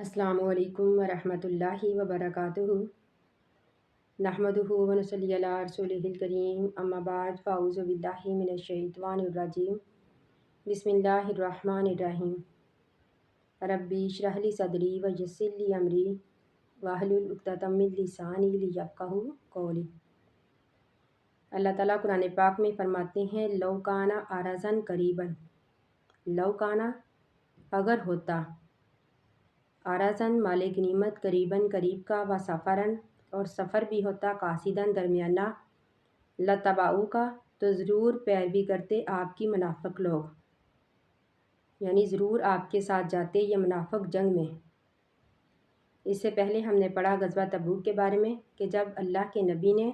अस्सलामु अलैकुम वरहमतुल्लाहि वबरकातुहू। नहमदुहु व नसल्ली अला रसूलिहिल करीम, अम्मा बाद, फ़अऊज़ु बिल्लाहि मिनश शैतानिर रजीम। बिस्मिल्लाहिर रहमानिर रहीम। रब्बी इश्रह ली सदरी व यस्सिर ली अमरी वहलुल उक़्दतम मिन लिसानी लियफ़क़हू क़ौली। अल्लाह ताला कुरान पाक में फरमाते हैं, लौ काना अरज़न करीबन, लौ काना अगर होता, अरज़न माले गनीमत, करीबन करीब का, व सफ़रन और सफ़र भी होता, कासिदन दरमियाना, लतबाऊ का तो ज़रूर पैरवी करते आपकी मुनाफ़िक लोग, यानी ज़रूर आपके साथ जाते ये मुनाफ़िक जंग में। इससे पहले हमने पढ़ा ग़ज़वा तबूक के बारे में कि जब अल्लाह के नबी ने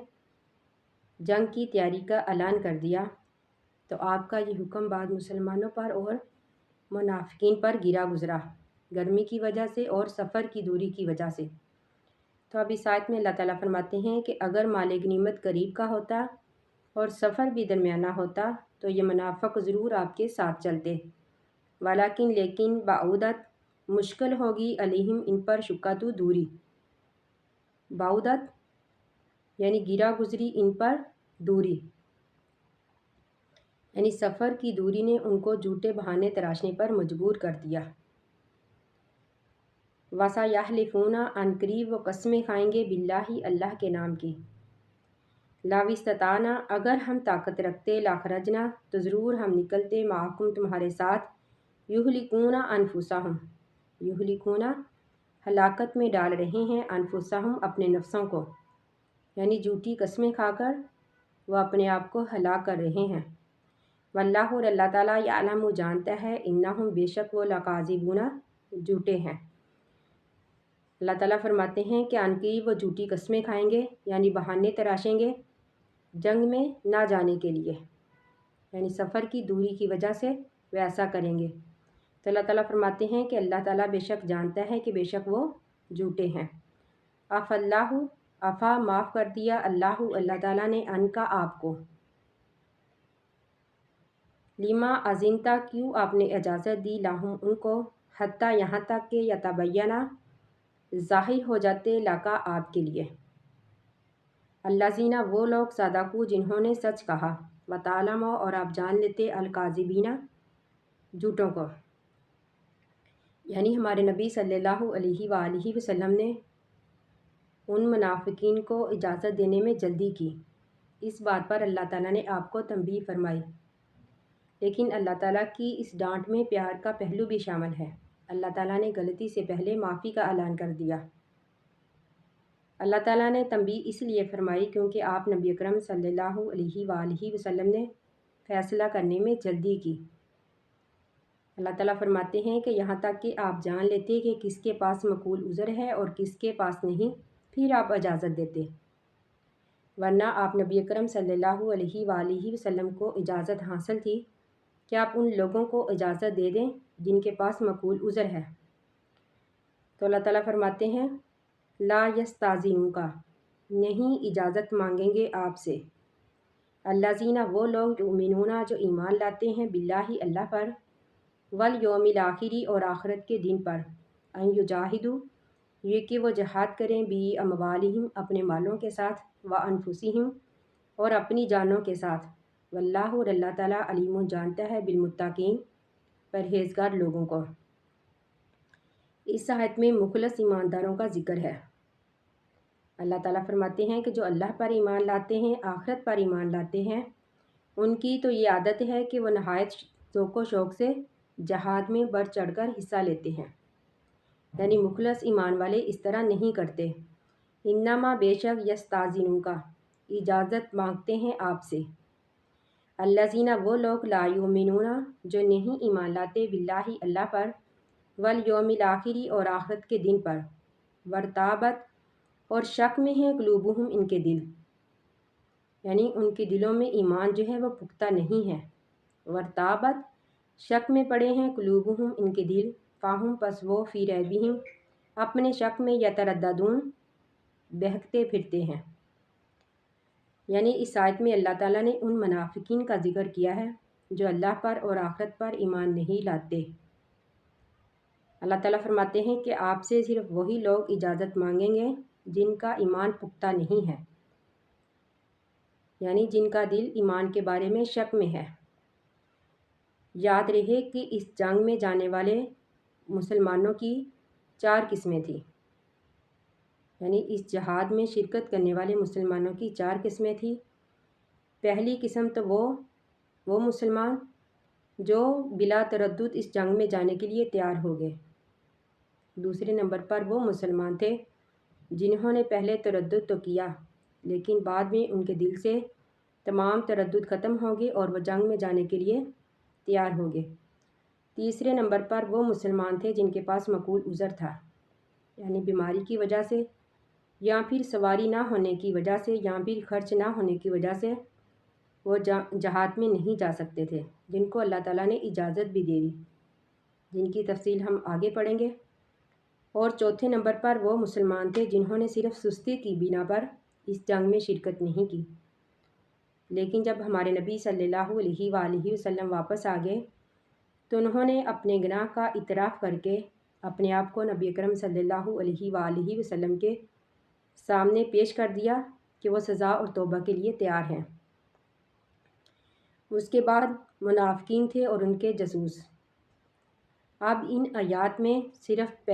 जंग की तैयारी का ऐलान कर दिया तो आपका ये हुक्म बाद मुसलमानों पर और मुनाफ़िकीन पर गिरा गुज़रा, गर्मी की वजह से और सफ़र की दूरी की वजह से। तो अब इस आयत में अल्लाह ताला फरमाते हैं कि अगर माल गनीमत करीब का होता और सफ़र भी दरमियाना होता तो ये मुनाफ़िक ज़रूर आपके साथ चलते, वलाकिन लेकिन बाउदत मुश्किल होगी, अलैहिम इन पर, शुक्कतु दूरी, बाउदत यानी गिरा गुज़री, इन पर दूरी, यानी सफ़र की दूरी ने उनको झूठे बहाने तराशने पर मजबूर कर दिया। वसा यहलिफूना, अनकरीब वो कस्में खाएंगे, बिल्लाही अल्लाह के नाम की, लाविस्तताना अगर हम ताकत रखते, लाखरजना तो ज़रूर हम निकलते, माकुम तुम्हारे साथ, युहलिकूना अनफुसहुम, युहलिकूना हलाकत में डाल रहे हैं, अनफुसहुम अपने नफ्सों को, यानी झूठी कस्में खाकर वह अपने आप को हलाक कर रहे हैं। वल्लाहु अल्लाह ताला यालमु जानता है, इन्नहुम बेशक वो लकाज़िबूना झूठे हैं। अल्लाह ताला फरमाते हैं कि अनकरीब वो झूठी कस्में खाएंगे, यानी बहाने तराशेंगे जंग में ना जाने के लिए, यानी सफ़र की दूरी की वजह से वे ऐसा करेंगे। तो अल्लाह ताला फरमाते हैं कि अल्लाह ताला बेशक जानता है कि बेशक वो झूठे हैं। अफ़ल्लाहु, अफ़ा माफ़ कर दिया, अल्लाहु अल्लाह ताला ने, अनका आपको, लिमा अज़िनता क्यों आपने इजाज़त दी, लाहुम उनको, हत्ता यहाँ तक के यतबय्यना ज़ाहिर हो जाते, लाका आपके लिए, अल्लाज़ीना वो लोग, सदाकू जिन्होंने सच कहा, व तालमा और आप जान लेते, अलकाज़िबीना झूठों को, यानी हमारे नबी सल्लल्लाहु अलैहि वसल्लम ने उन मुनाफिकीन को इजाज़त देने में जल्दी की। इस बात पर अल्लाह ताला ने आपको तंबीह फरमाई, लेकिन अल्लाह ताला की इस डांट में प्यार का पहलू भी शामिल है। अल्लाह ताला ने गलती से पहले माफ़ी का ऐलान कर दिया। अल्लाह ताला ने तंबीह इसलिए फरमाई क्योंकि आप नबी अकरम सल्लल्लाहु अलैहि वसल्लम ने फ़ैसला करने में जल्दी की। अल्लाह ताला फरमाते हैं कि यहाँ तक कि आप जान लेते कि किसके पास मकूल उज़र है और किसके पास नहीं, फिर आप इजाज़त देते, वरना आप नबी अकरम सल्लल्लाहु अलैहि वसल्लम को इजाज़त हासिल थी कि आप उन लोगों को इजाज़त दे दें जिनके पास मकूल उज़र है। तो अल्लाह ताला फरमाते हैं, ला यस्ताज़िनुका, नहीं इजाज़त मांगेंगे आपसे, अल्लाज़ीना वो लोग, युमिनूना जो ईमान लाते हैं, बिल्लाही अल्लाह पर, वल यौमिल आखिरी और आखिरत के दिन पर, अन युजाहिदू ये कि वो जहाद करें, बी अमवालिहिम अपने मालों के साथ, व अनफुसिहिम और अपनी जानों के साथ, वल्लाहु अल्लाह ताला अलीमुन जानता है, बिलमुत्तकीन परहेज़गार लोगों को। इस आयत में मुखलस ईमानदारों का जिक्र है। अल्लाह ताला फरमाते हैं कि जो अल्लाह पर ईमान लाते हैं, आखिरत पर ईमान लाते हैं, उनकी तो ये आदत है कि वह नहायत ज़ौक़ व शौक़ से जहाद में बढ़ चढ़कर हिस्सा लेते हैं, यानी मुखलस ईमान वाले इस तरह नहीं करते। इन्नमा बेशक यस्ताज़िनुका इजाज़त मांगते हैं आपसे, अल्लाज़ीना वो लोग, ला युमिनूना जो नहीं ईमान लाते, बिल्लाही अल्लाह पर, वल यौमिल आखिरी और आखिरत के दिन पर, वरताबत और शक में है, कुलूबुहुम इनके दिल, यानी उनके दिलों में ईमान जो है वह पुख्ता नहीं है। वरताबत शक में पड़े हैं, कुलूबुहुम इनके दिल, फ़ाहुम पस वो, फ़ी रैबिहिम अपने शक में, यतरद्ददून बहकते फिरते हैं। यानी इस आयत में अल्लाह ताला ने उन मुनाफिकीन का जिक्र किया है जो अल्लाह पर और आखिरत पर ईमान नहीं लाते। اللہ تعالیٰ فرماتے ہیں کہ آپ سے صرف وہی لوگ اجازت مانگیں گے جن کا ایمان پختہ نہیں ہے، یعنی جن کا دل ایمان کے بارے میں شک میں ہے۔ یاد رہے کہ اس جنگ میں جانے والے مسلمانوں کی 4 قسمیں تھیں، یعنی اس جہاد میں شرکت کرنے والے مسلمانوں کی 4 قسمیں تھیں۔ پہلی قسم تو وہ مسلمان جو بلا تردد اس جنگ میں جانے کے لیے تیار ہو گئے۔ دوسرے نمبر پر وہ مسلمان تھے جنہوں نے پہلے تردد تو کیا، لیکن بعد میں ان کے دل سے تمام تردد ختم ہو گئے اور وہ جنگ میں جانے کے لیے تیار ہو گئے۔ تیسرے نمبر پر وہ مسلمان تھے جن کے پاس مقبول عذر تھا، یعنی بیماری کی وجہ سے یا پھر سواری نہ ہونے کی وجہ سے یا پھر خرچ نہ ہونے کی وجہ سے وہ جہاد میں نہیں جا سکتے تھے، جن کو اللہ تعالیٰ نے اجازت بھی دے دی، جن کی تفصیل ہم آگے پڑھیں گے۔ اور چوتھے نمبر پر وہ مسلمان تھے جنہوں نے صرف سستی کی بنا پر اس جنگ میں شرکت نہیں کی، لیکن جب ہمارے نبی صلی اللہ علیہ وآلہ وسلم واپس آ گئے تو انہوں نے اپنے گناہ کا اعتراف کر کے اپنے آپ کو نبی اکرم صلی اللہ علیہ وآلہ وسلم کے سامنے پیش کر دیا کہ وہ سزا اور توبہ کے لیے تیار ہیں۔ اس کے بعد منافقین تھے اور ان کے جاسوس۔ اب ان آیات میں صرف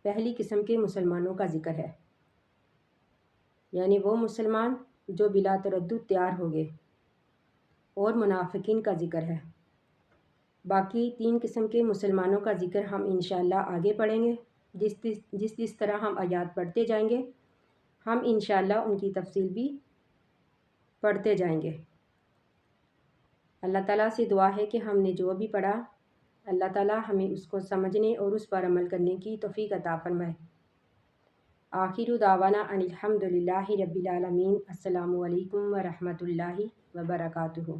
پہلی قسم کے مسلمانوں کا ذکر ہے، یعنی وہ مسلمان جو بلا تردد تیار ہو گئے، اور منافقین کا ذکر ہے۔ باقی 3 قسم کے مسلمانوں کا ذکر ہم انشاءاللہ آگے پڑھیں گے۔ جس طرح ہم آیات پڑھتے جائیں گے ہم انشاءاللہ ان کی تفصیل بھی پڑھتے جائیں گے۔ اللہ تعالیٰ سے دعا ہے کہ ہم نے جو بھی پڑھا اللہ تعالیٰ ہمیں اس کو سمجھنے اور اس پر عمل کرنے کی توفیق عطا فرمائے۔ آخر دعوانا ان الحمد للہ رب العالمین۔ السلام علیکم ورحمۃ اللہ وبرکاتہ۔